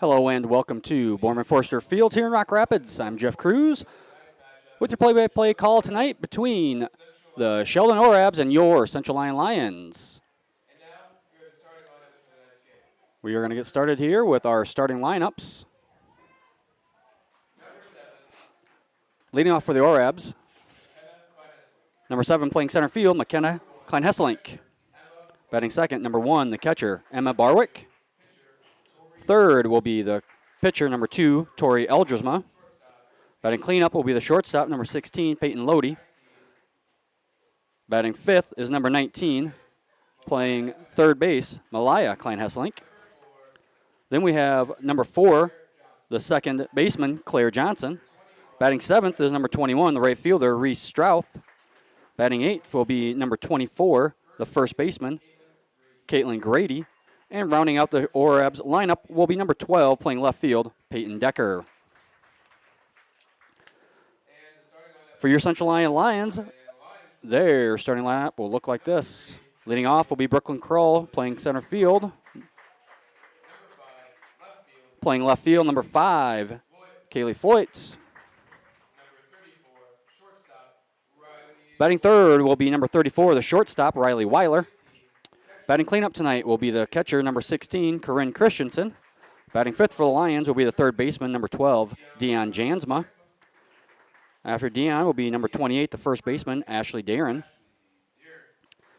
Hello and welcome to Borman Forster Field here in Rock Rapids. I'm Jeff Cruz with your play-by-play call tonight between the Sheldon Orabs and your Central Lyon Lions. We are going to get started here with our starting lineups. Leading off for the Orabs, number 7 playing center field, McKenna Klein-Hesselink. Batting second, number 1, the catcher, Emma Barwick. Third will be the pitcher, number 2, Tori Eldrisma. Batting cleanup will be the shortstop, number 16, Peyton Lodi. Batting fifth is number 19, playing third base, Malaya Klein-Hesselink. Then we have number 4, the second baseman, Claire Johnson. Batting seventh is number 21, the right fielder, Reese Strouth. Batting eighth will be number 24, the first baseman, Caitlin Grady. And rounding out the Orabs lineup will be number 12, playing left field, Peyton Decker. For your Central Lyon Lions, their starting lineup will look like this. Leading off will be Brooklyn Krull, playing center field. Playing left field, number 5, Kaylee Foyt. Batting third will be number 34, the shortstop, Riley Weiler. Batting cleanup tonight will be the catcher, number 16, Corinne Christensen. Batting fifth for the Lions will be the third baseman, number 12, Dion Jansma. After Dion will be number 28, the first baseman, Ashley Darren.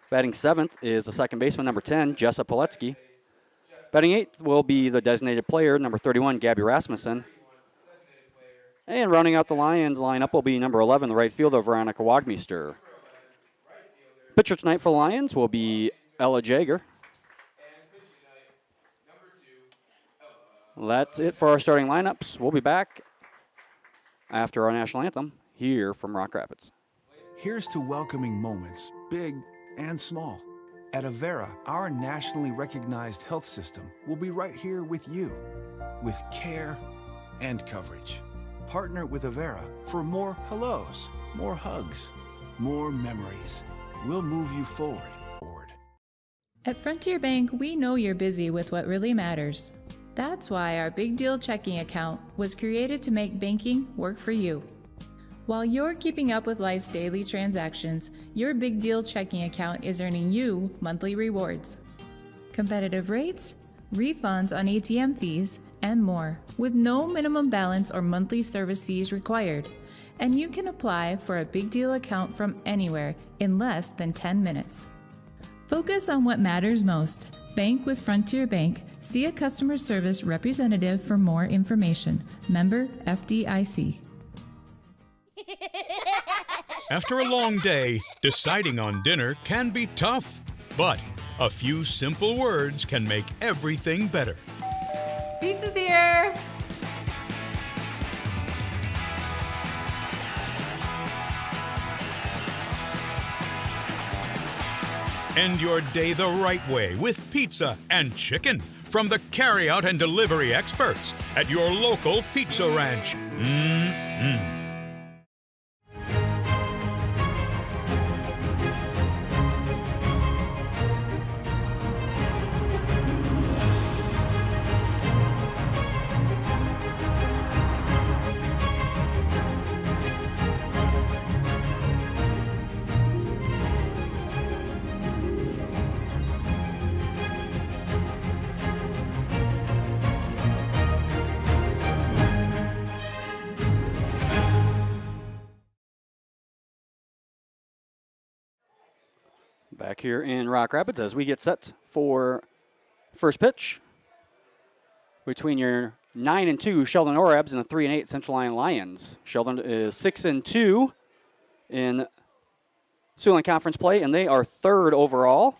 Batting seventh is the second baseman, number 10, Jessa Poletsky. Batting eighth will be the designated player, number 31, Gabby Rasmussen. And rounding out the Lions lineup will be number 11, the right fielder, Veronica Wagmeister. Pitcher tonight for the Lions will be Ella Jager. That's it for our starting lineups. We'll be back after our national anthem here from Rock Rapids. Here's to welcoming moments, big and small. At Avera, our nationally recognized health system will be right here with you, with care and coverage. Partner with Avera for more hellos, more hugs, more memories. We'll move you forward. At Frontier Bank, we know you're busy with what really matters. That's why our Big Deal checking account was created to make banking work for you. While you're keeping up with life's daily transactions, your Big Deal checking account is earning you monthly rewards. Competitive rates, refunds on ATM fees, and more, with no minimum balance or monthly service fees required. And you can apply for a Big Deal account from anywhere in less than 10 minutes. Focus on what matters most. Bank with Frontier Bank. See a customer service representative for more information. Member FDIC. After a long day, deciding on dinner can be tough, but a few simple words can make everything better. Pizza's here! End your day the right way with pizza and chicken from the carry-out and delivery experts at your local Pizza Ranch. Mm-hmm. Back here in Rock Rapids as we get set for first pitch between your 9-2 Sheldon Orabs and the 3-8 Central Lyon Lions. Sheldon is 6-2 in Siouxland Conference play, and they are third overall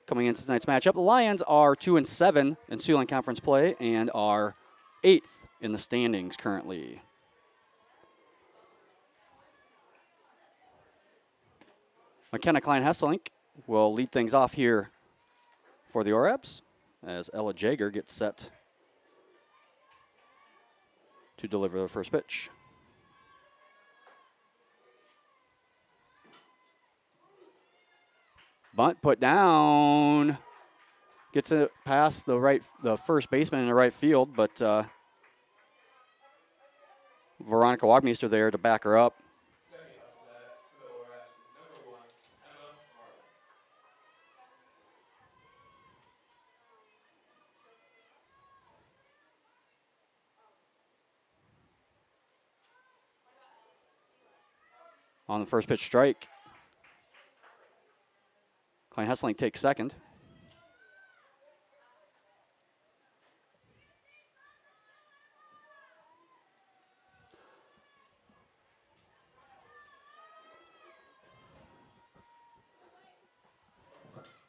coming into tonight's matchup. The Lions are 2-7 in Siouxland Conference play and are 8th in the standings currently. McKenna Klein-Hesselink will lead things off here for the Orabs as Ella Jager gets set to deliver the first pitch. Bunt put down. Gets it past the first baseman in the right field, but Veronica Wagmeister there to back her up. On the first pitch strike, Klein Hesselink takes second.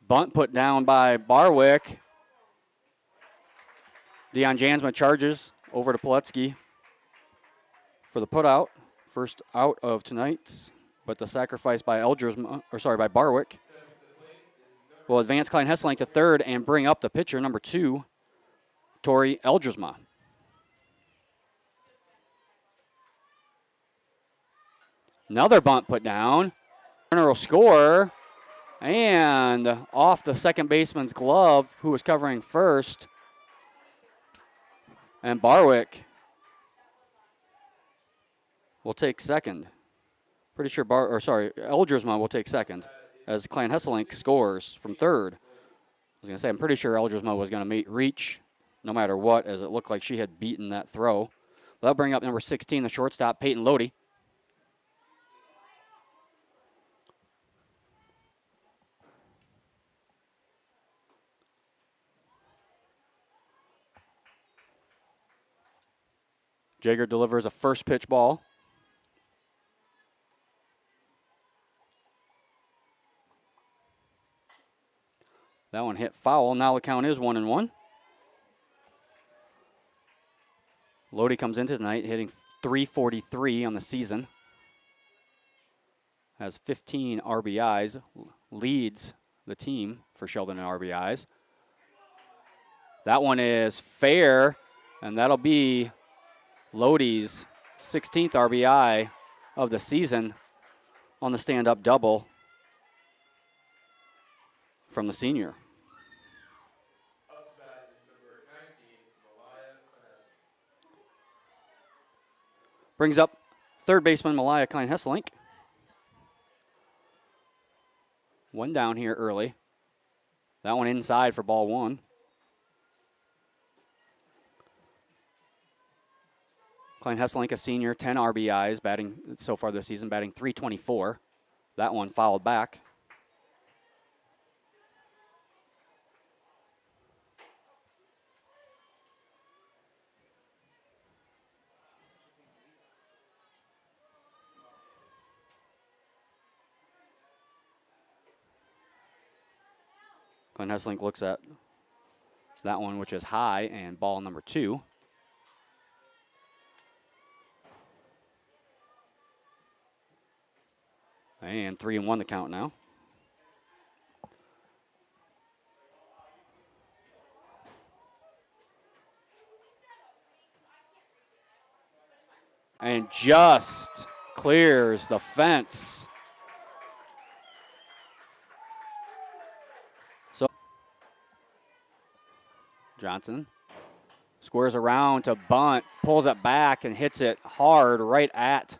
Bunt put down by Barwick. Dion Jansma charges over to Poletsky for the putout. First out of tonight's, but the sacrifice by by Barwick will advance Klein Hesselink to third and bring up the pitcher, number 2, Tori Eldrisma. Another bunt put down. Runner will score. And off the second baseman's glove, who was covering first. And Barwick will take second. Pretty sure Eldrisma will take second as Klein Hesselink scores from third. I was going to say, I'm pretty sure Eldrisma was going to reach no matter what, as it looked like she had beaten that throw. That'll bring up number 16, the shortstop, Peyton Lodi. Jager delivers a first pitch ball. That one hit foul. Now the count is 1-1. Lodi comes into tonight hitting .343 on the season. Has 15 RBIs. Leads the team for Sheldon in RBIs. That one is fair, and that'll be Lodi's 16th RBI of the season on the stand-up double from the senior. Brings up third baseman Malaya Klein Hesselink. One down here early. That one inside for ball 1. Klein Hesselink, a senior, 10 RBIs, batting so far this season, batting .324. That one fouled back. Klein Hesselink looks at that one, which is high, and ball number 2. And 3-1 the count now. And just clears the fence. So Johnson squares around to bunt, pulls it back and hits it hard right at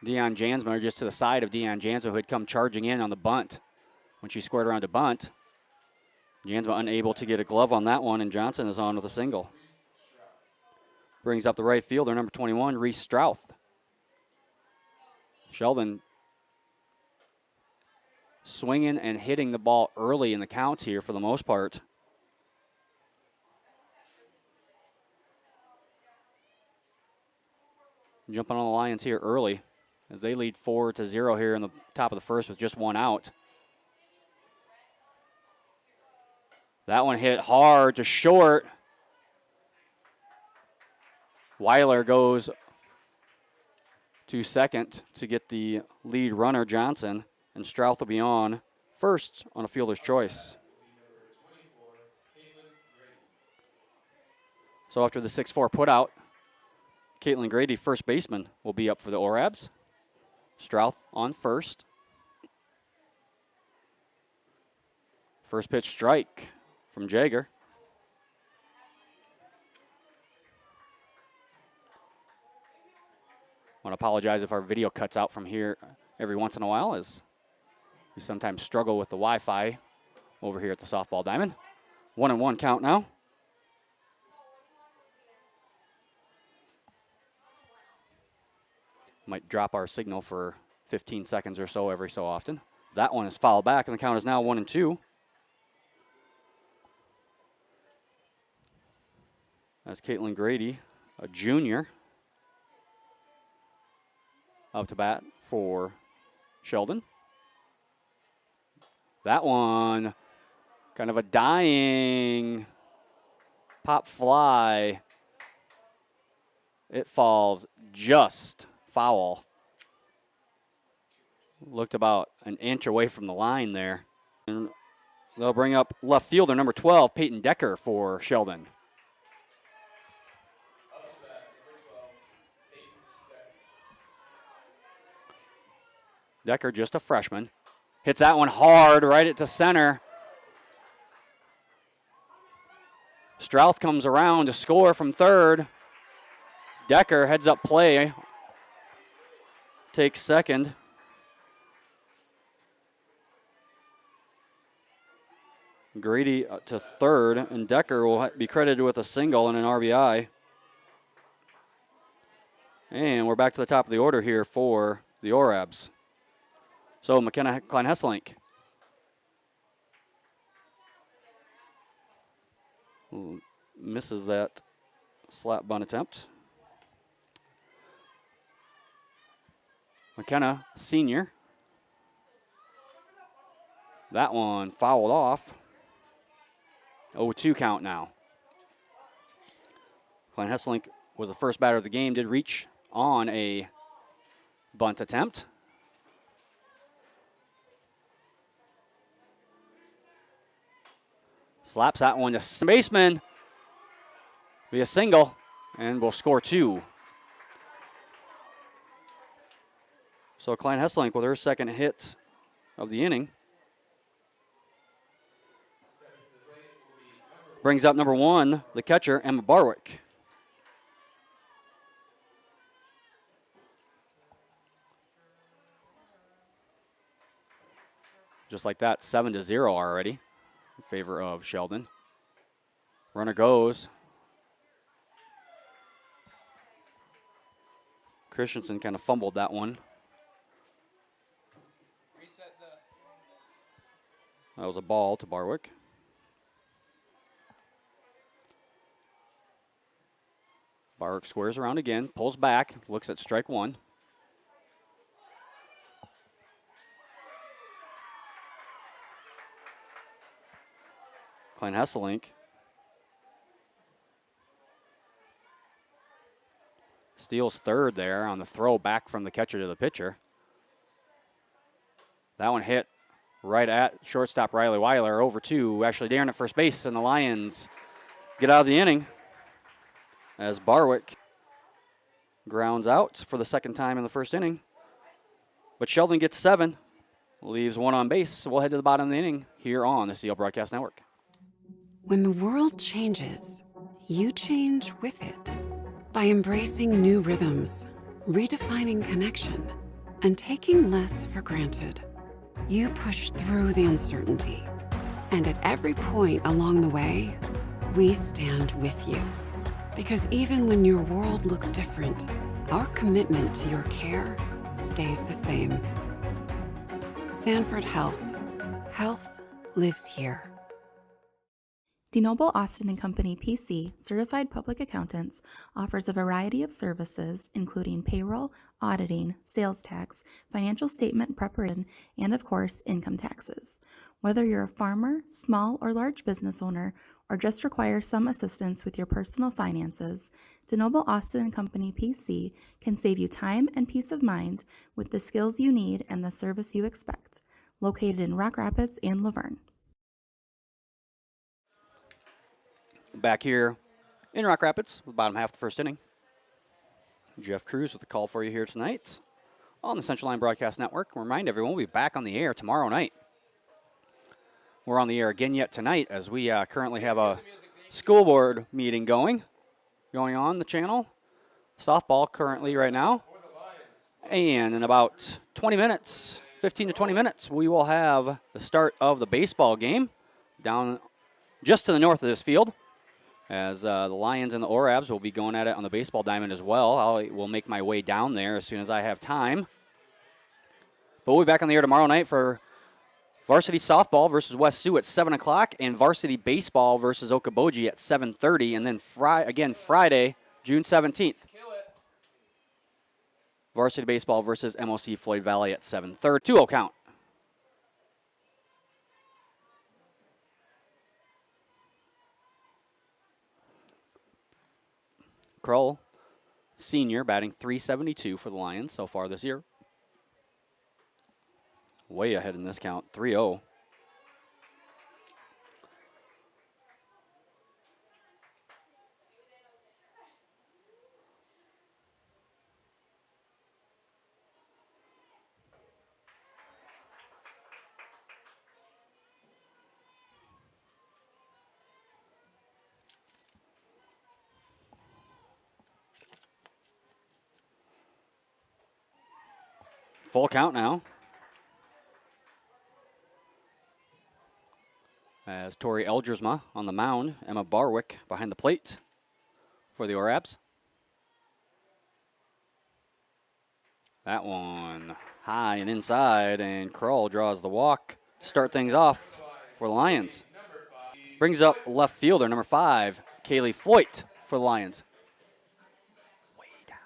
Dion Jansma, or just to the side of Dion Jansma, who had come charging in on the bunt when she squared around to bunt. Jansma unable to get a glove on that one, and Johnson is on with a single. Brings up the right fielder, number 21, Reese Strouth. Sheldon swinging and hitting the ball early in the counts here for the most part. Jumping on the Lions here early as they lead 4-0 here in the top of the first with just one out. That one hit hard to short. Weiler goes to second to get the lead runner, Johnson, and Strouth will be on first on a fielder's choice. So after the 6-4 putout, Caitlin Grady, first baseman, will be up for the Orabs. Strouth on first. First pitch strike from Jager. I want to apologize if our video cuts out from here every once in a while, as we sometimes struggle with the Wi-Fi over here at the softball diamond. 1-1 count now. Might drop our signal for 15 seconds or so every so often. That one is fouled back, and the count is now 1-2. That's Caitlin Grady, a junior, up to bat for Sheldon. That one, kind of a dying pop fly. It falls just foul. Looked about an inch away from the line there. And they'll bring up left fielder number 12, Peyton Decker, for Sheldon. Decker, just a freshman. Hits that one hard right into center. Strouth comes around to score from third. Decker heads up play. Takes second. Grady to third, and Decker will be credited with a single and an RBI. And we're back to the top of the order here for the Orabs. So McKenna Klein-Hesselink misses that slap bunt attempt. McKenna, senior. That one fouled off. 0-2 count now. Klein-Hesselink was the first batter of the game, did reach on a bunt attempt. Slaps that one to baseman. Be a single, and we'll score two. So Klein-Hesselink with her second hit of the inning. Brings up number 1, the catcher, Emma Barwick. Just like that, 7-0 already in favor of Sheldon. Runner goes. Christensen kind of fumbled that one. That was a ball to Barwick. Barwick squares around again, pulls back, looks at strike one. Klein-Hesselink steals third there on the throw back from the catcher to the pitcher. That one hit right at shortstop Riley Weiler, over to Ashley Darren at first base, and the Lions get out of the inning as Barwick grounds out for the second time in the first inning. But Sheldon gets 7, leaves 1 on base. So we'll head to the bottom of the inning here on the CL Broadcast Network. When the world changes, you change with it. By embracing new rhythms, redefining connection, and taking less for granted, you push through the uncertainty. And at every point along the way, we stand with you. Because even when your world looks different, our commitment to your care stays the same. Sanford Health. Health lives here. DeNoble Austin & Company PC, certified public accountants, offers a variety of services including payroll, auditing, sales tax, financial statement preparation, and of course, income taxes. Whether you're a farmer, small or large business owner, or just require some assistance with your personal finances, DeNoble Austin & Company PC can save you time and peace of mind with the skills you need and the service you expect. Located in Rock Rapids and Laverne. Back here in Rock Rapids, the bottom half of the first inning. Jeff Cruz with a call for you here tonight on the Central Line Broadcast Network. Remind everyone we'll be back on the air tomorrow night. we're on the air again yet tonight, as we currently have a school board meeting going on the channel. Softball currently right now. And in about 20 minutes, 15 to 20 minutes, we will have the start of the baseball game down just to the north of this field, as the Lions and the Orabs will be going at it on the baseball diamond as well. I will make my way down there as soon as I have time. But we'll be back on the air tomorrow night for varsity softball versus West Sioux at 7 o'clock and varsity baseball versus Okoboji at 7:30. And then Friday, June 17th, varsity baseball versus MOC Floyd Valley at 7:30. 2-0 count. Kroll, senior, batting .372 for the Lions so far this year. Way ahead in this count, 3-0. Full count now. As Tori Elgersma on the mound, Emma Barwick behind the plate for the Orabs. That one high and inside, and Kroll draws the walk to start things off for the Lions. Brings up left fielder, number 5, Kaylee Floyd for the Lions. Way down.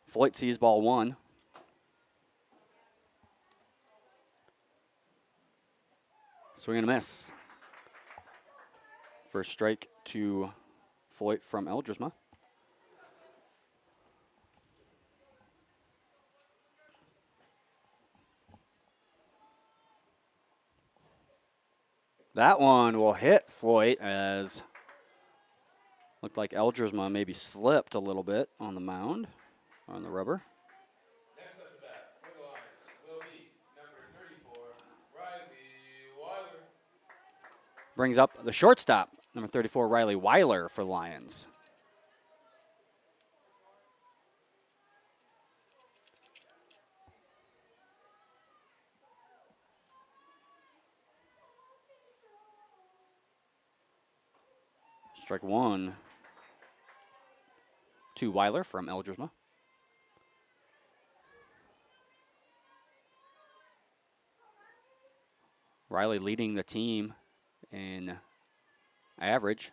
Floyd sees ball 1. Swing and a miss. First strike to Floyd from Elgersma. That one will hit Floyd, as looked like Elgersma maybe slipped a little bit on the mound, on the rubber. Next up to bat for the Lions will be number 34, Riley Weiler. Brings up the shortstop, number 34, Riley Weiler for the Lions. Strike 1 to Weiler from Elgersma. Riley leading the team in average,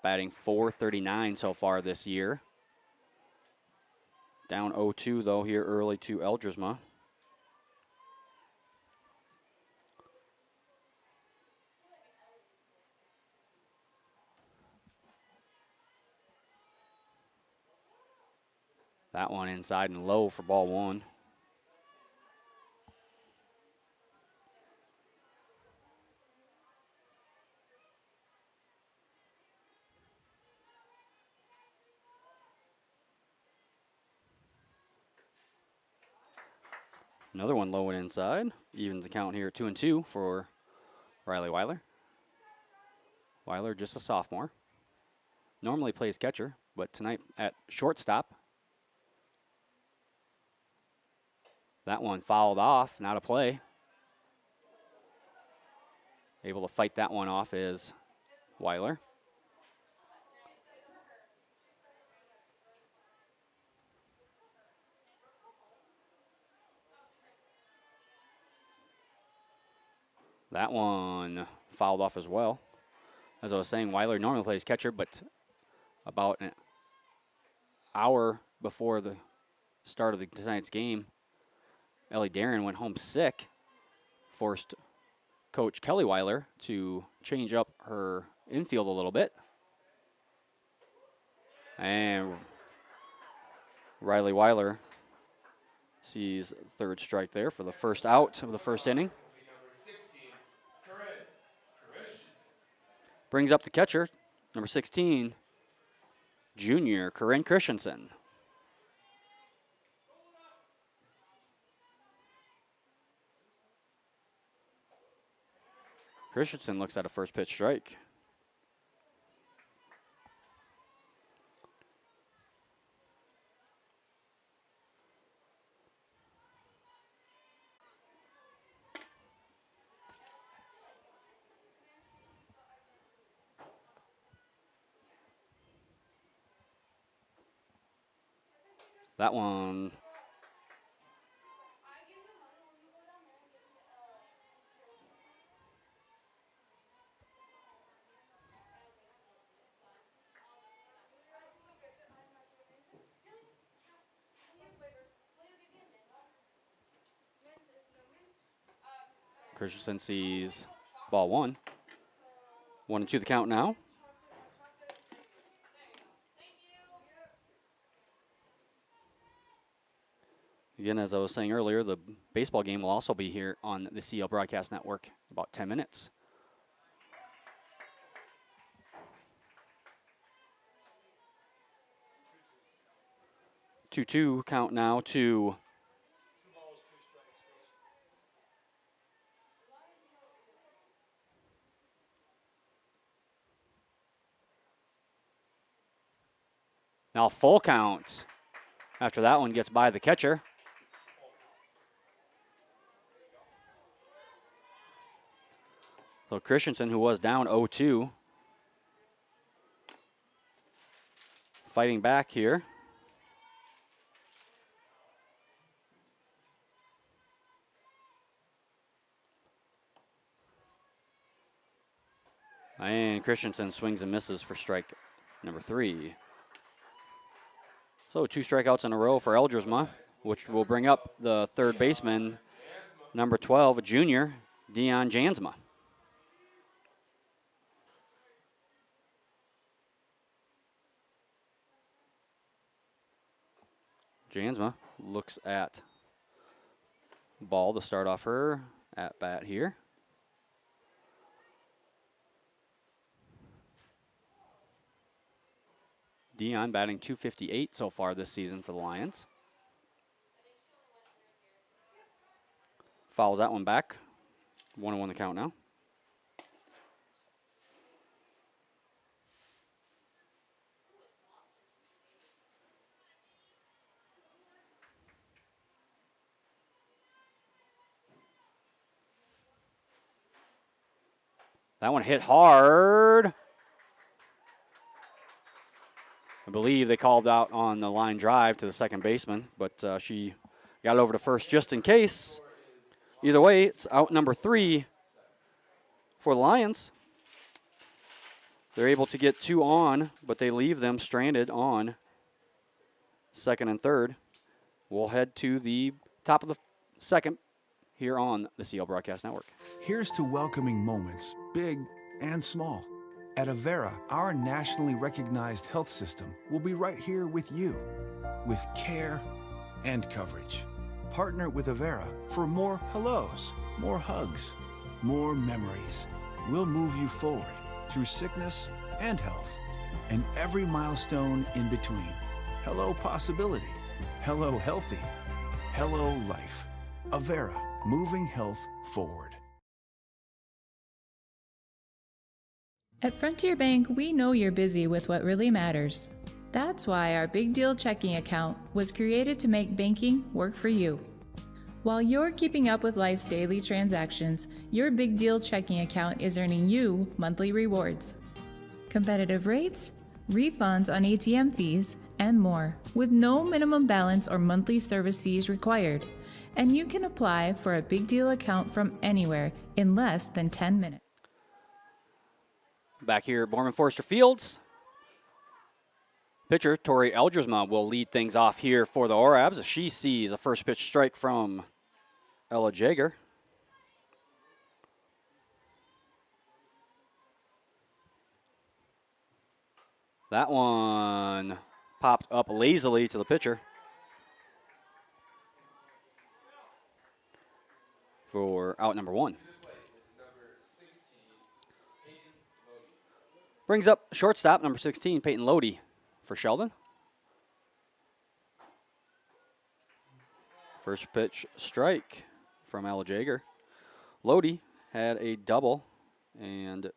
batting .439 so far this year. Down 0-2 though here early to Elgersma. That one inside and low for ball 1. Another one low and inside. Evens the count here, 2-2 for Riley Weiler. Weiler just a sophomore. Normally plays catcher, but tonight at shortstop. That one fouled off, not a play. Able to fight that one off is Weiler. That one fouled off as well. As I was saying, Weiler normally plays catcher, but about an hour before the start of tonight's game, Ellie Darren went home sick, forced Coach Kelly Weiler to change up her infield a little bit. And Riley Weiler Sees third strike there for the first out of the first inning. Number 16, Corinne Christensen. Brings up the catcher, number 16, junior Corinne Christensen. Christensen looks at a first pitch strike. That one. Christensen sees ball one. 1-2 the count now. Again, as I was saying earlier, the baseball game will also be here on the CL Broadcast Network in about 10 minutes. 2-2 count now to now full count after that one gets by the catcher. So Christensen, who was down 0-2, fighting back here. And Christensen swings and misses for strike number 3. So 2 strikeouts in a row for Eldersma, which will bring up the third baseman, number 12, a junior, Dion Jansma. Jansma looks at ball to start off her at bat here. Dion batting .258 so far this season for the Lions. Fouls that one back. 1-1 the count now. That one hit hard. I believe they called out on the line drive to the second baseman, but she got over to first just in case. Either way, it's out number 3 for the Lions. They're able to get 2 on, but they leave them stranded on second and third. We'll head to the top of the second here on the CL Broadcast Network. Here's to welcoming moments, big and small. At Avera, our nationally recognized health system will be right here with you, with care and coverage. Partner with Avera for more hellos, more hugs, more memories. We'll move you forward through sickness and health, and every milestone in between. Hello possibility, hello healthy, hello life. Avera, moving health forward. At Frontier Bank, we know you're busy with what really matters. That's why our Big Deal checking account was created to make banking work for you. While you're keeping up with life's daily transactions, your Big Deal checking account is earning you monthly rewards. Competitive rates, refunds on ATM fees, and more, with no minimum balance or monthly service fees required. And you can apply for a Big Deal account from anywhere in less than 10 minutes. Back here at Borman Forster Fields. Pitcher Tori Eldersma will lead things off here for the Orabs as she sees a first pitch strike from Ella Jager. That one popped up lazily to the pitcher. for out number 1. To the plate is number 16, Peyton Lodi. Brings up shortstop, number 16, Peyton Lodi for Sheldon. First pitch strike from Ella Jager. Lodi had a double and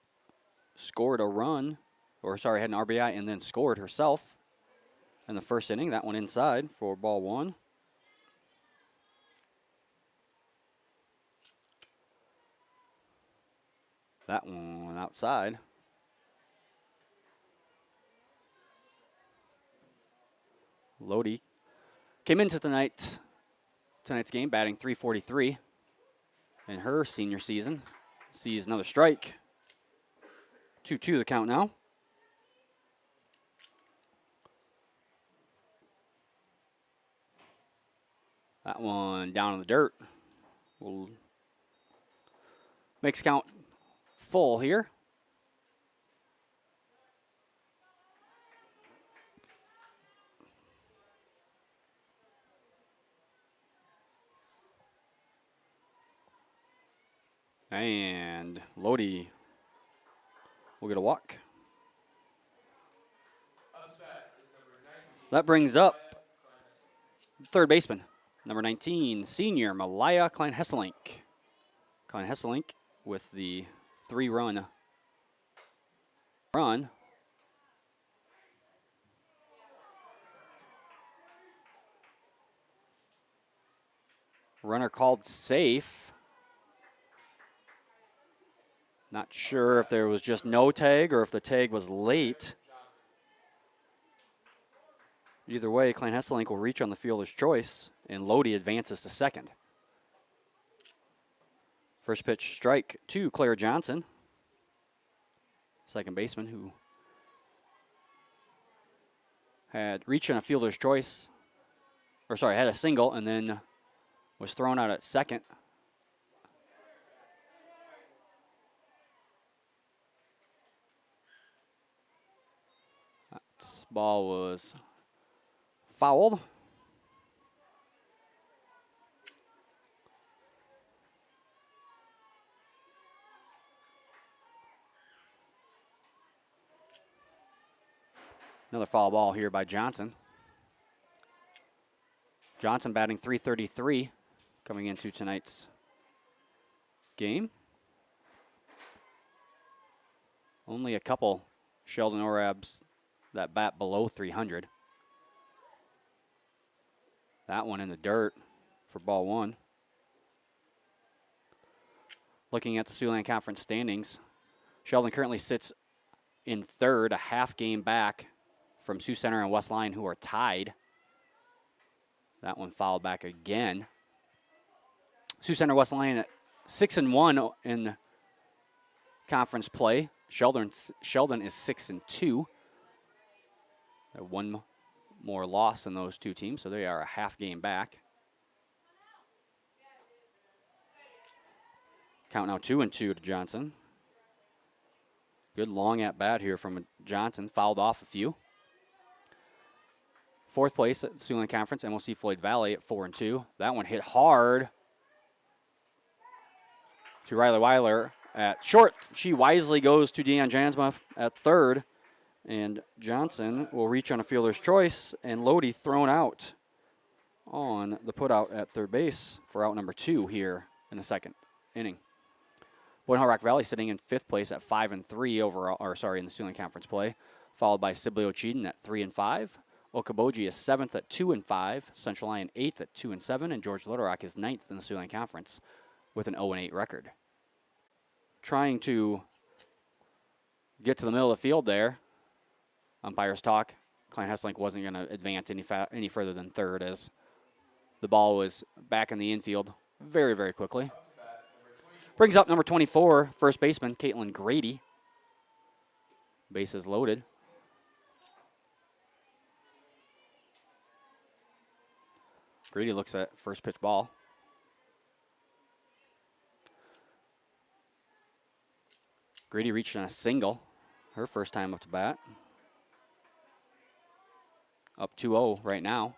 scored a run, or sorry, had an RBI and then scored herself in the first inning. That one inside for ball 1. That one outside. Lodi came into tonight's game batting .343 in her senior season. Sees another strike. 2-2 the count now. That one down in the dirt. Will makes count full here. And Lodi will get a walk. Up to bat is number 19. That brings up third baseman, number 19, senior Malaya Klein-Hesselink. Klein-Hesselink with the 3-run run. Runner called safe. Not sure if there was just no tag or if the tag was late. Either way, Klein-Hesselink will reach on the fielder's choice, and Lodi advances to second. First pitch strike to Claire Johnson, second baseman, who had reached on a fielder's choice, or sorry, had a single and then was thrown out at second. That ball was fouled. Another foul ball here by Johnson. Johnson batting .333 coming into tonight's game. Only a couple Sheldon Orabs that bat below 300. That one in the dirt for ball 1. Looking at the Siouxland Conference standings, Sheldon currently sits in third, a half game back from Sioux Center and West Lyon, who are tied. That one fouled back again. Sioux Center West Lyon at 6-1 in conference play. Sheldon is 6-2. One more loss than those two teams, so they are a half game back. Count now 2-2 to Johnson. Good long at bat here from Johnson. Fouled off a few. Fourth place at the Siouxland Conference, MOC Floyd Valley at 4-2. That one hit hard to Riley Weiler at short. She wisely goes to Deanne Jansma at third. And Johnson will reach on a fielder's choice, and Lodi thrown out on the putout at third base for out number 2 here in the second inning. Boyd Hall Rock Valley sitting in fifth place at 5-3 overall, or sorry, in the Siouxland Conference play, followed by Sibley Cheaton at 3-5. Okoboji is 7th at 2-5. Central Lyon 8th at 2-7, and George Little Rock is 9th in the Siouxland Conference with an 0-8 record. Trying to get to the middle of the field there. Umpires talk. Klein-Hesselink wasn't going to advance any further than third as the ball was back in the infield very, very quickly. Brings up number 24, first baseman, Caitlin Grady. Bases loaded. Grady looks at first pitch ball. Grady reached on a single, her first time up to bat. Up 2-0 right now.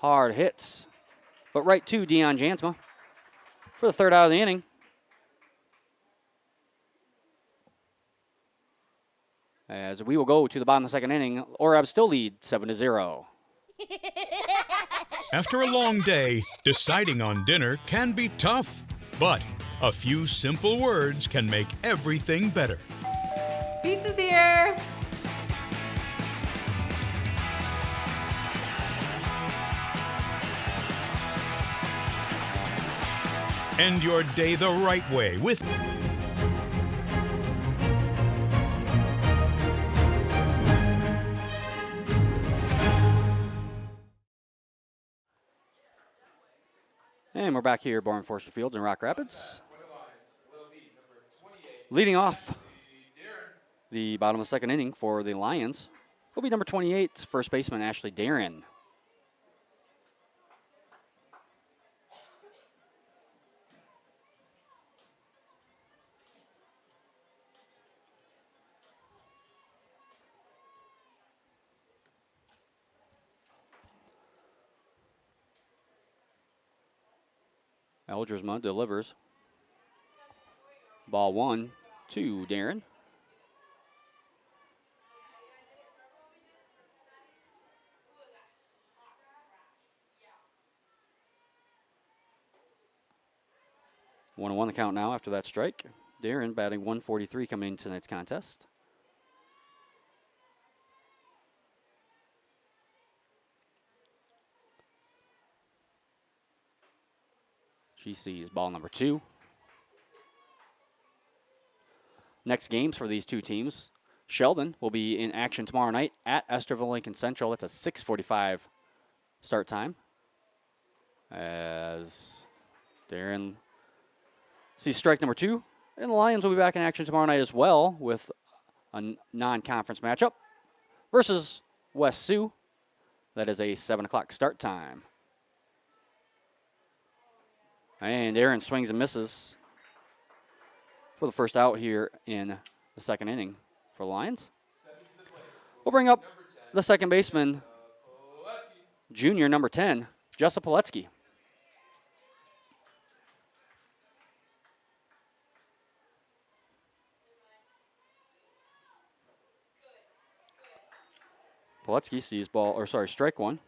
Hard hits, but right to Dion Jansma for the third out of the inning. As we will go to the bottom of the second inning, Orab still lead 7-0. After a long day, deciding on dinner can be tough, but a few simple words can make everything better. Pizza's here. End your day the right way with And we're back here at Bourne Forster Fields in Rock Rapids. Leading off the bottom of the second inning for the Lions will be number 28, first baseman Ashley Darren. Elgersma delivers. Ball 1 to Darren. One on one the count now after that strike. Darren batting 143 coming into tonight's contest. She sees ball number 2. Next games for these two teams. Sheldon will be in action tomorrow night at Esterville Lincoln Central. That's a 6:45 start time. As Darren sees strike number 2. And the Lions will be back in action tomorrow night as well with a non-conference matchup versus West Sioux. That is a 7 o'clock start time. And Aaron swings and misses for the first out here in the second inning for the Lions. We'll bring up the second baseman, junior number 10, Jessa Poletsky. Poletsky sees strike 1.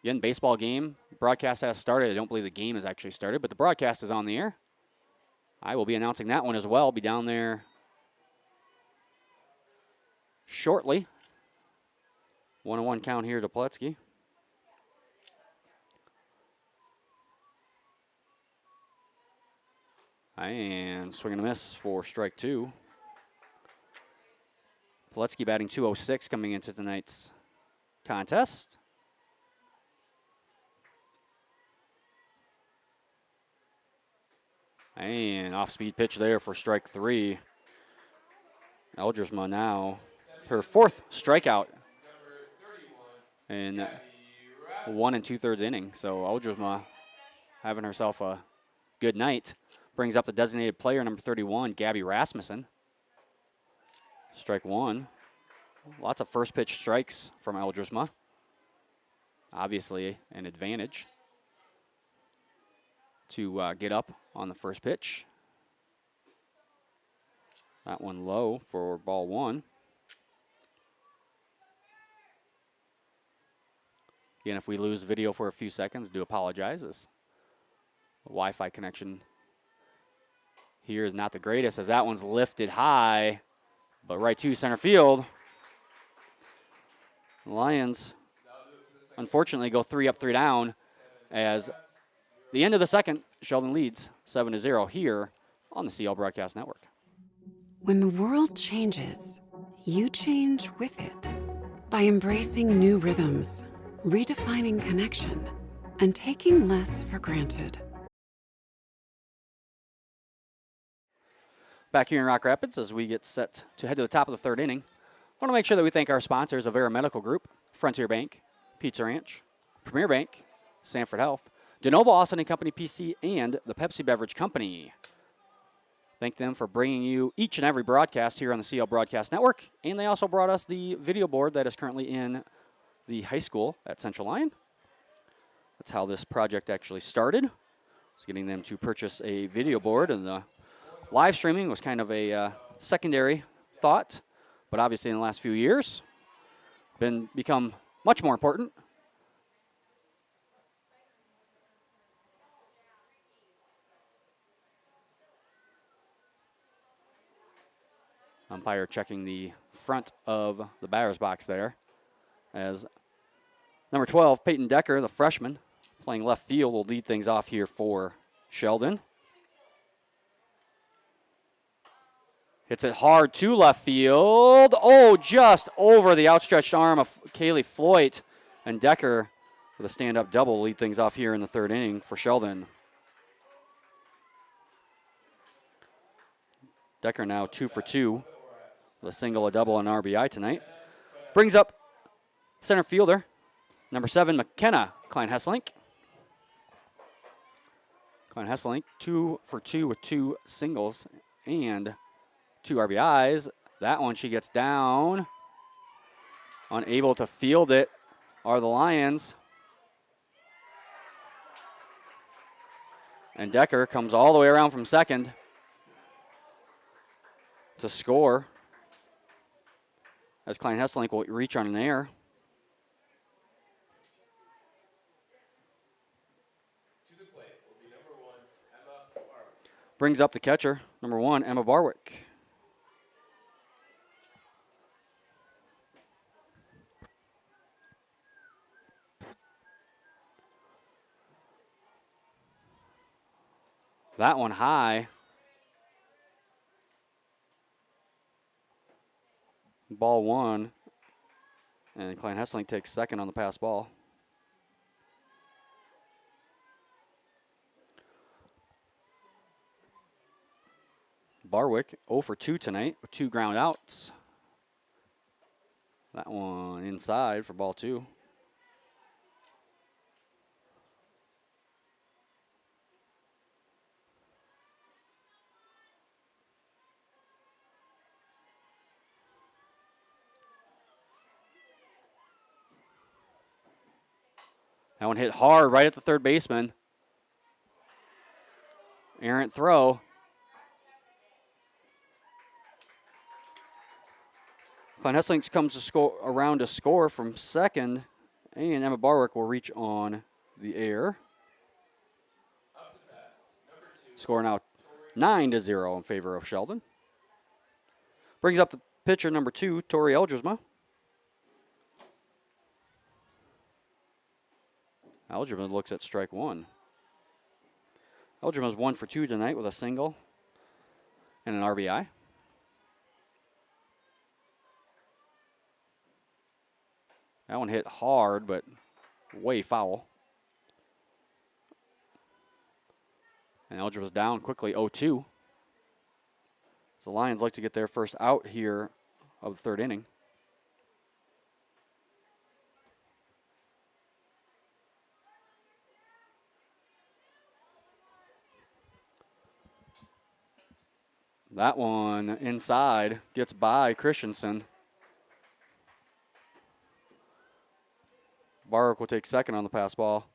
Again, baseball game. Broadcast has started. I don't believe the game has actually started, but the broadcast is on the air. I will be announcing that one as well. I'll be down there shortly. 1-1 count here to Poletsky. And swing and a miss for strike 2. Poletsky batting 206 coming into tonight's contest. And off-speed pitch there for strike 3. Elgersma now her 4th strikeout in 1 2/3 inning. So Elgersma having herself a good night. Brings up the designated player, number 31, Gabby Rasmussen. Strike 1. Lots of first pitch strikes from Elgersma. Obviously an advantage to get up on the first pitch. That one low for ball 1. Again, if we lose video for a few seconds, do apologize. This Wi-Fi connection here is not the greatest as that one's lifted high, but right to center field. The Lions, unfortunately, go 3 up, 3 down as the end of the second, Sheldon leads 7-0 here on the CL Broadcast Network. When the world changes, you change with it. By embracing new rhythms, redefining connection, and taking less for granted. Back here in Rock Rapids as we get set to head to the top of the third inning. I want to make sure that we thank our sponsors, Avera Medical Group, Frontier Bank, Pizza Ranch, Premier Bank, Sanford Health, DeNoble Austin and Company PC, and the Pepsi Beverage Company. Thank them for bringing you each and every broadcast here on the CL Broadcast Network. And they also brought us the video board that is currently in the high school at Central Lyon. That's how this project actually started. It's getting them to purchase a video board, and the live streaming was kind of a secondary thought, but obviously in the last few years, become much more important. Umpire checking the front of the batter's box there, as number 12, Peyton Decker, the freshman, playing left field, will lead things off here for Sheldon. Hits it hard to left field. Oh, just over the outstretched arm of Kaylee Floyd. And Decker with a stand-up double lead things off here in the third inning for Sheldon. Decker now 2 for 2 with a single, a double, and an RBI tonight. Brings up center fielder, number 7, McKenna Klein-Hesselink. Klein-Hesselink 2 for 2 with 2 singles and 2 RBIs. That one she gets down. Unable to field it are the Lions. And Decker comes all the way around from second to score, as Klein-Hesselink will reach on an error. To the plate will be number 1, Emma Barwick. Brings up the catcher, number 1, Emma Barwick. That one high. Ball 1. And Klein-Hesselink takes second on the pass ball. Barwick 0 for 2 tonight with 2 ground outs. That one inside for ball 2. That one hit hard right at the third baseman. Errant throw. Klein-Hesselink comes to score around to score from second, and Emma Barwick will reach on the air. Score now 9-0 in favor of Sheldon. Brings up the pitcher, number 2, Tori Elgersma. Elgerman looks at strike 1. Elgerman's 1 for 2 tonight with a single and an RBI. That one hit hard, but way foul. And Elgerman's down quickly, 0-2. So the Lions like to get their first out here of the third inning. That one inside gets by Christensen. Barwick will take second on the pass ball.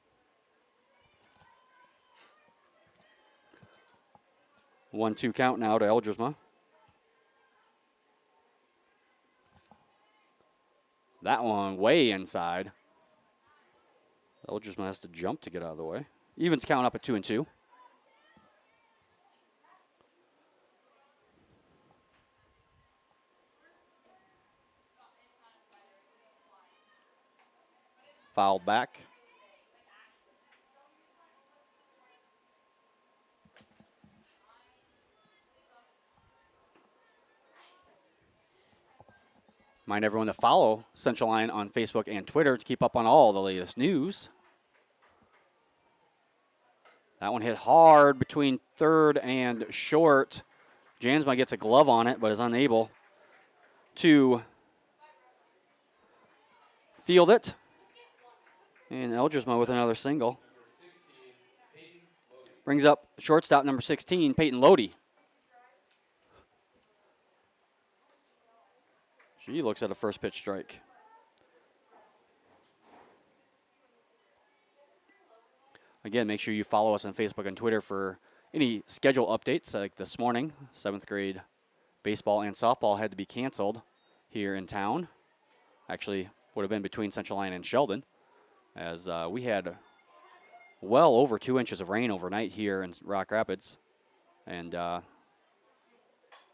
1-2 count now to Elgersma. That one way inside. Elgersma has to jump to get out of the way. Evens count up at 2-2. Fouled back. Remind everyone to follow Central Lyon on Facebook and Twitter to keep up on all the latest news. That one hit hard between third and short. Jansma gets a glove on it, but is unable to field it. And Elgersma with another single. Brings up shortstop number 16, Peyton Lodi. She looks at a first pitch strike. Again, make sure you follow us on Facebook and Twitter for any schedule updates. Like this morning, 7th grade baseball and softball had to be canceled here in town. Actually, would have been between Central Lyon and Sheldon, as we had well over 2 inches of rain overnight here in Rock Rapids. And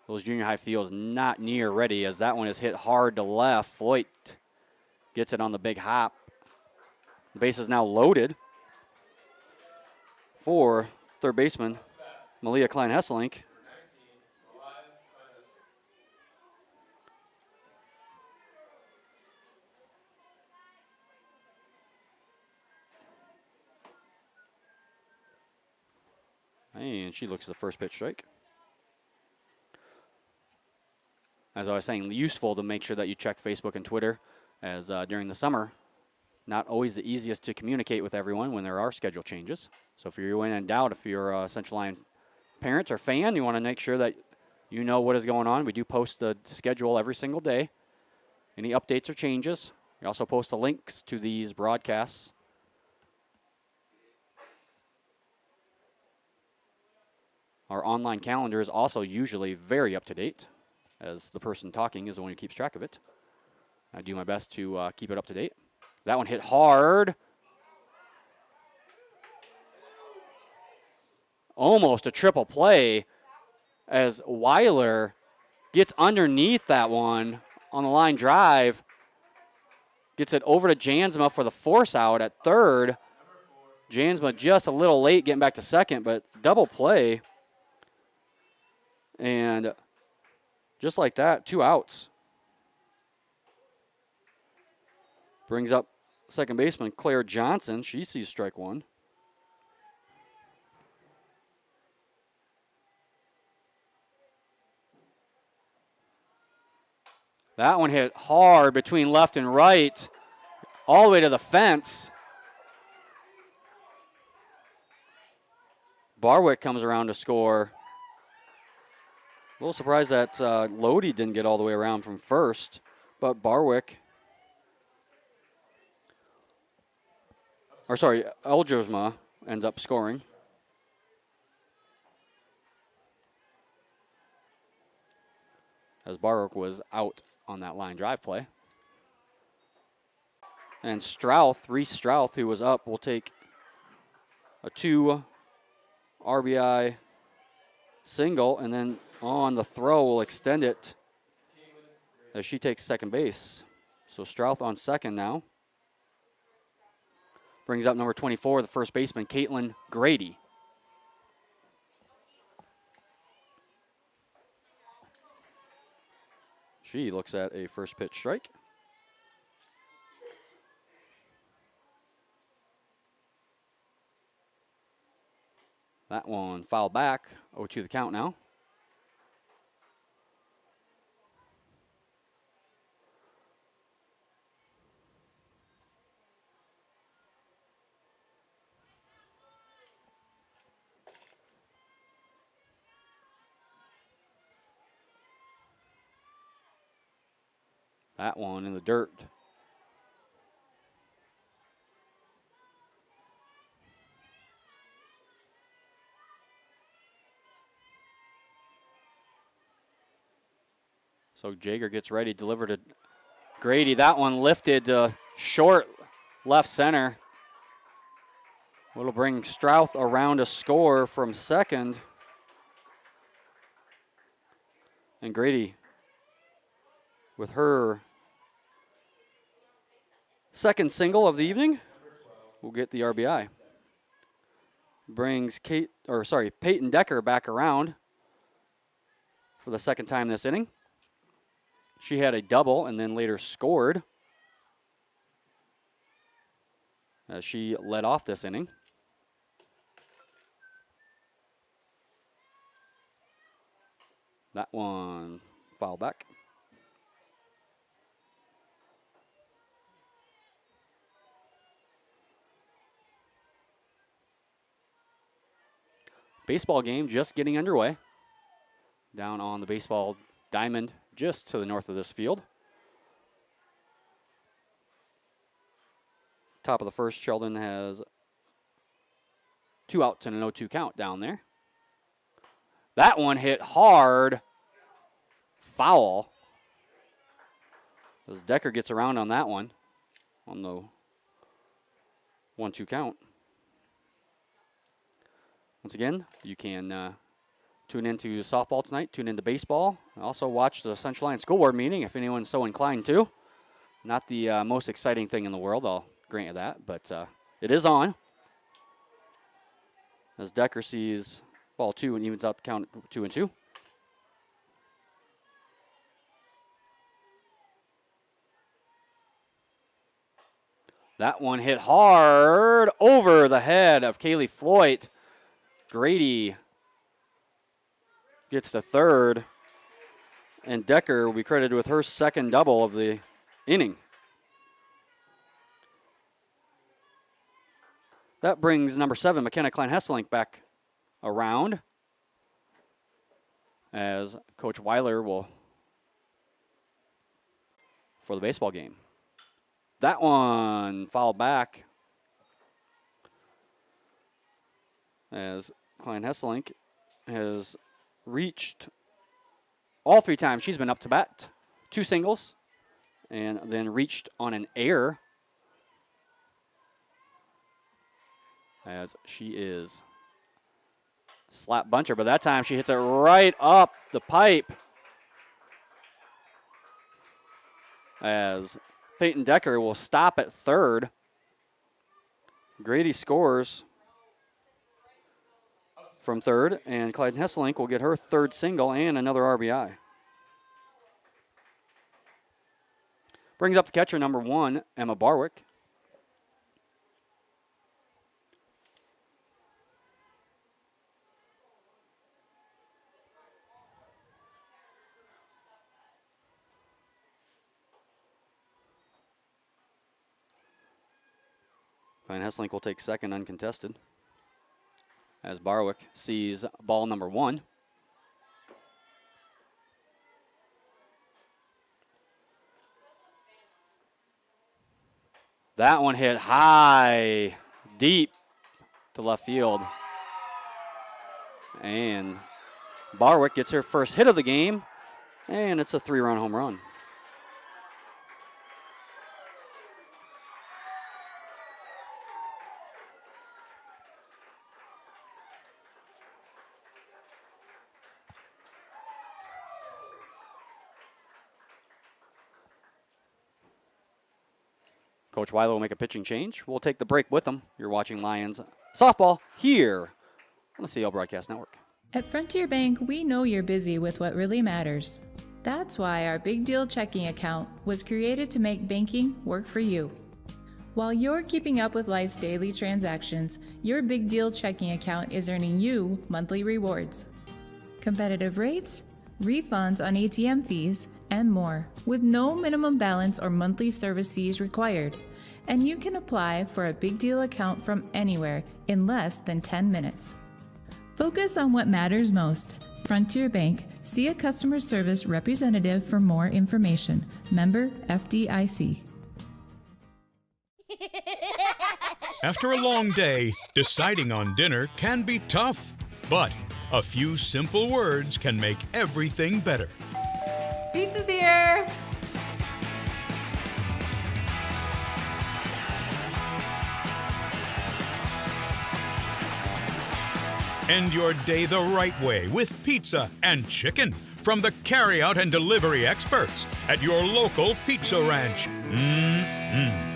those junior high fields not near ready, as that one is hit hard to left. Floyd gets it on the big hop. The base is now loaded for third baseman Malia Klein-Hesselink. And she looks at the first pitch strike. As I was saying, useful to make sure that you check Facebook and Twitter, as during the summer, not always the easiest to communicate with everyone when there are schedule changes. So if you're in doubt, if you're a Central Lyon parent or fan, you want to make sure that you know what is going on. We do post the schedule every single day. Any updates or changes. We also post the links to these broadcasts. Our online calendar is also usually very up to date, as the person talking is the one who keeps track of it. I do my best to keep it up to date. That one hit hard. Almost a triple play, as Weiler gets underneath that one on the line drive. Gets it over to Jansma for the force out at third. Jansma just a little late getting back to second, but double play. And just like that, 2 outs. Brings up second baseman Claire Johnson. She sees strike one. That one hit hard between left and right, all the way to the fence. Barwick comes around to score. A little surprised that Lodi didn't get all the way around from first, but Barwick, Elgersma ends up scoring. As Barwick was out on that line drive play. And Reese Strouth, who was up, will take a 2 RBI single, and then on the throw will extend it as she takes second base. So Strouth on second now. Brings up number 24, the first baseman, Caitlin Grady. She looks at a first pitch strike. That one fouled back. 0-2 the count now. That one in the dirt. So Jager gets ready, delivered to Grady. That one lifted short left center. It'll bring Strouth around a score from second. And Grady, with her second single of the evening, will get the RBI. Brings Peyton Decker back around for the second time this inning. She had a double and then later scored as she led off this inning. That one foul back. Baseball game just getting underway down on the baseball diamond just to the north of this field. Top of the first, Sheldon has 2 outs and an 0-2 count down there. That one hit hard. Foul. As Decker gets around on that one on the 1-2 count. Once again, you can tune into softball tonight, tune into baseball. Also watch the Central Lyon School Board meeting if anyone's so inclined to. Not the most exciting thing in the world, I'll grant you that, but it is on. As Decker sees ball 2 and evens out the count 2-2. That one hit hard over the head of Kaylee Floyd. Grady gets to third, and Decker will be credited with her second double of the inning. That brings number 7, McKenna Klein-Hesselink, back around as Coach Weiler will for the baseball game. That one fouled back as Klein-Hesselink has reached all 3 times she's been up to bat. 2 singles and then reached on an error as she is slap buncher, but that time she hits it right up the pipe as Peyton Decker will stop at third. Grady scores from third, and Clyde Hesselink will get her third single and another RBI. Brings up the catcher, number 1, Emma Barwick. Clyde Hesselink will take second uncontested as Barwick sees ball number 1. That one hit high, deep to left field. And Barwick gets her first hit of the game, and it's a 3-run home run. Coach Weiler will make a pitching change. We'll take the break with them. You're watching Lions softball here on the CL Broadcast Network. At Frontier Bank, we know you're busy with what really matters. That's why our Big Deal checking account was created to make banking work for you. While you're keeping up with life's daily transactions, your Big Deal checking account is earning you monthly rewards. Competitive rates, refunds on ATM fees, and more, with no minimum balance or monthly service fees required. And you can apply for a Big Deal account from anywhere in less than 10 minutes. Focus on what matters most. Frontier Bank. See a customer service representative for more information. Member FDIC. After a long day, deciding on dinner can be tough, but a few simple words can make everything better. Pizza's here! End your day the right way with pizza and chicken from the carryout and delivery experts at your local pizza ranch. Mm-mm.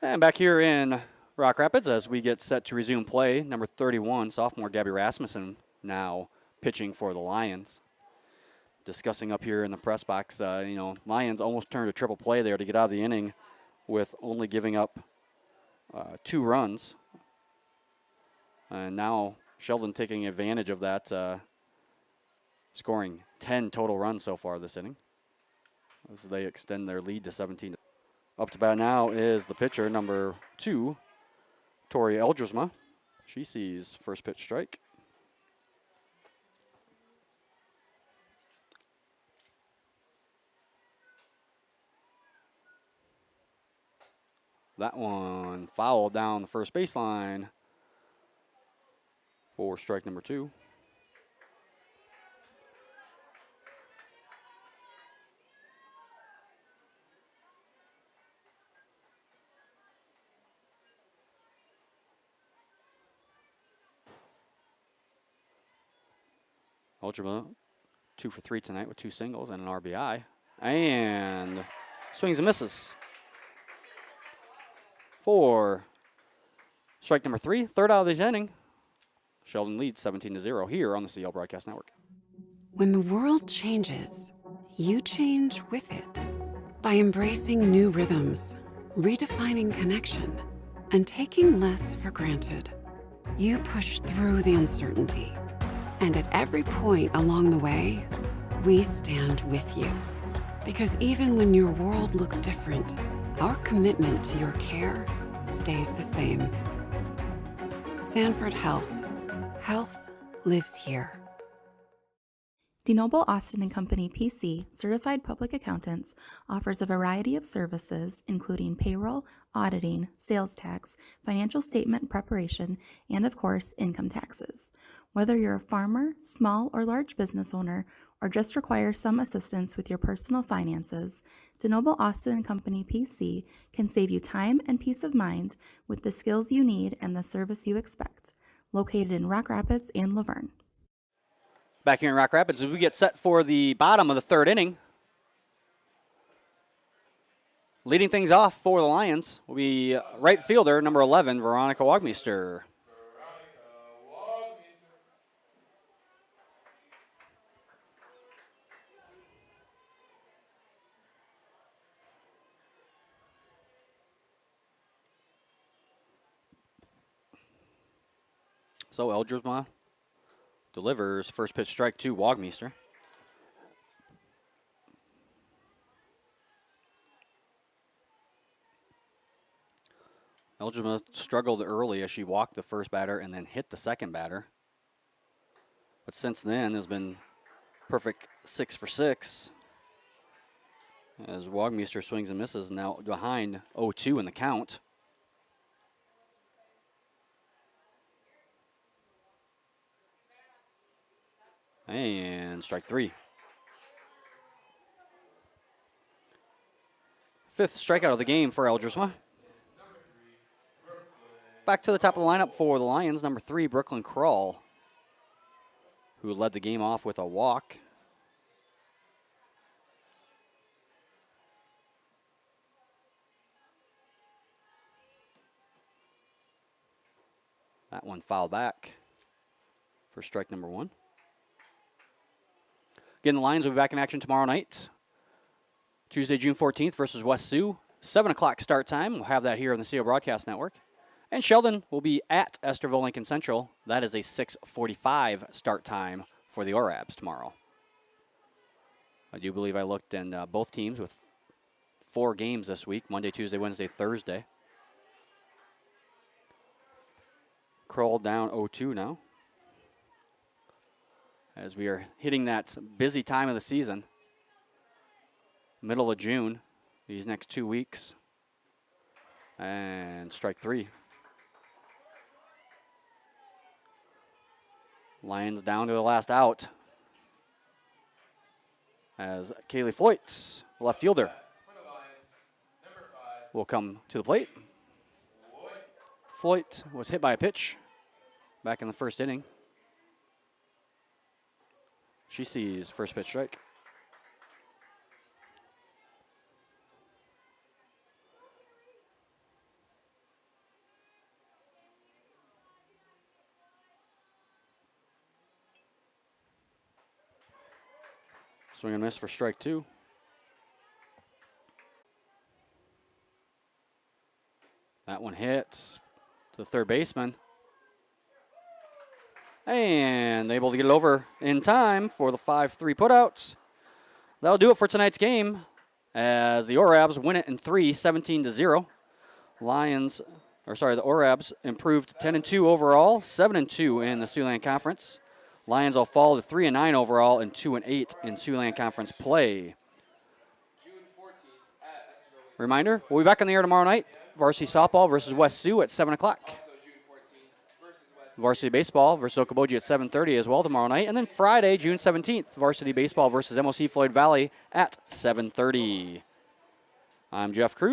And back here in Rock Rapids as we get set to resume play, number 31, sophomore Gabby Rasmussen, now pitching for the Lions. Discussing up here in the press box, Lions almost turned a triple play there to get out of the inning with only giving up 2 runs. And now Sheldon taking advantage of that, scoring 10 total runs so far this inning as they extend their lead to 17. Up to bat now is the pitcher, number 2, Tori Eldrisma. She sees first pitch strike. That one fouled down the first baseline for strike number 2. Eldrisma 2 for 3 tonight with 2 singles and an RBI. And swings and misses. For strike number 3, third out of this inning. Sheldon leads 17-0 here on the CL Broadcast Network. When the world changes, you change with it. By embracing new rhythms, redefining connection, and taking less for granted, you push through the uncertainty. And at every point along the way, we stand with you. Because even when your world looks different, our commitment to your care stays the same. Sanford Health. Health lives here. DeNoble Austin and Company PC, certified public accountants, offers a variety of services including payroll, auditing, sales tax, financial statement preparation, and of course, income taxes. Whether you're a farmer, small or large business owner, or just require some assistance with your personal finances, DeNoble Austin and Company PC can save you time and peace of mind with the skills you need and the service you expect. Located in Rock Rapids and Laverne. Back here in Rock Rapids, as we get set for the bottom of the 3rd inning. Leading things off for the Lions will be right fielder, number 11, Veronica Wagmeister. So Eldrisma delivers first pitch strike to Wagmeister. Eldrisma struggled early as she walked the first batter and then hit the second batter. But since then has been perfect 6 for 6. As Wagmeister swings and misses, now behind 0-2 in the count. And strike 3. 5th strikeout of the game for Eldrisma. Back to the top of the lineup for the Lions, number 3, Brooklyn Krull, who led the game off with a walk. That one fouled back for strike number 1. Again, the Lions will be back in action tomorrow night, Tuesday, June 14th versus West Sioux. 7 o'clock start time. We'll have that here on the CO Broadcast Network. And Sheldon will be at Esterville Lincoln Central. That is a 6:45 start time for the Orabs tomorrow. I do believe I looked in both teams with 4 games this week, Monday, Tuesday, Wednesday, Thursday. Kroll down 0-2 now, as we are hitting that busy time of the season, middle of June, these next 2 weeks. And strike 3. Lions down to the last out, as Kaylee Floyd, left fielder, will come to the plate. Floyd was hit by a pitch back in the first inning. She sees first pitch strike. Swing and miss for strike 2. that one hits to the third baseman. And able to get it over in time for the 5-3 putouts. That'll do it for tonight's game as the Orabs win it in 3, 17-0. The Orabs improved 10-2 overall, 7-2 in the Siouxland Conference. Lions will fall to 3-9 overall and 2-8 in Siouxland Conference play. Reminder, we'll be back on the air tomorrow night. Varsity softball versus West Sioux at 7 o'clock. Varsity baseball versus Okoboji at 7:30 as well tomorrow night. And then Friday, June 17th, varsity baseball versus MOC Floyd Valley at 7:30. I'm Jeff Cruz.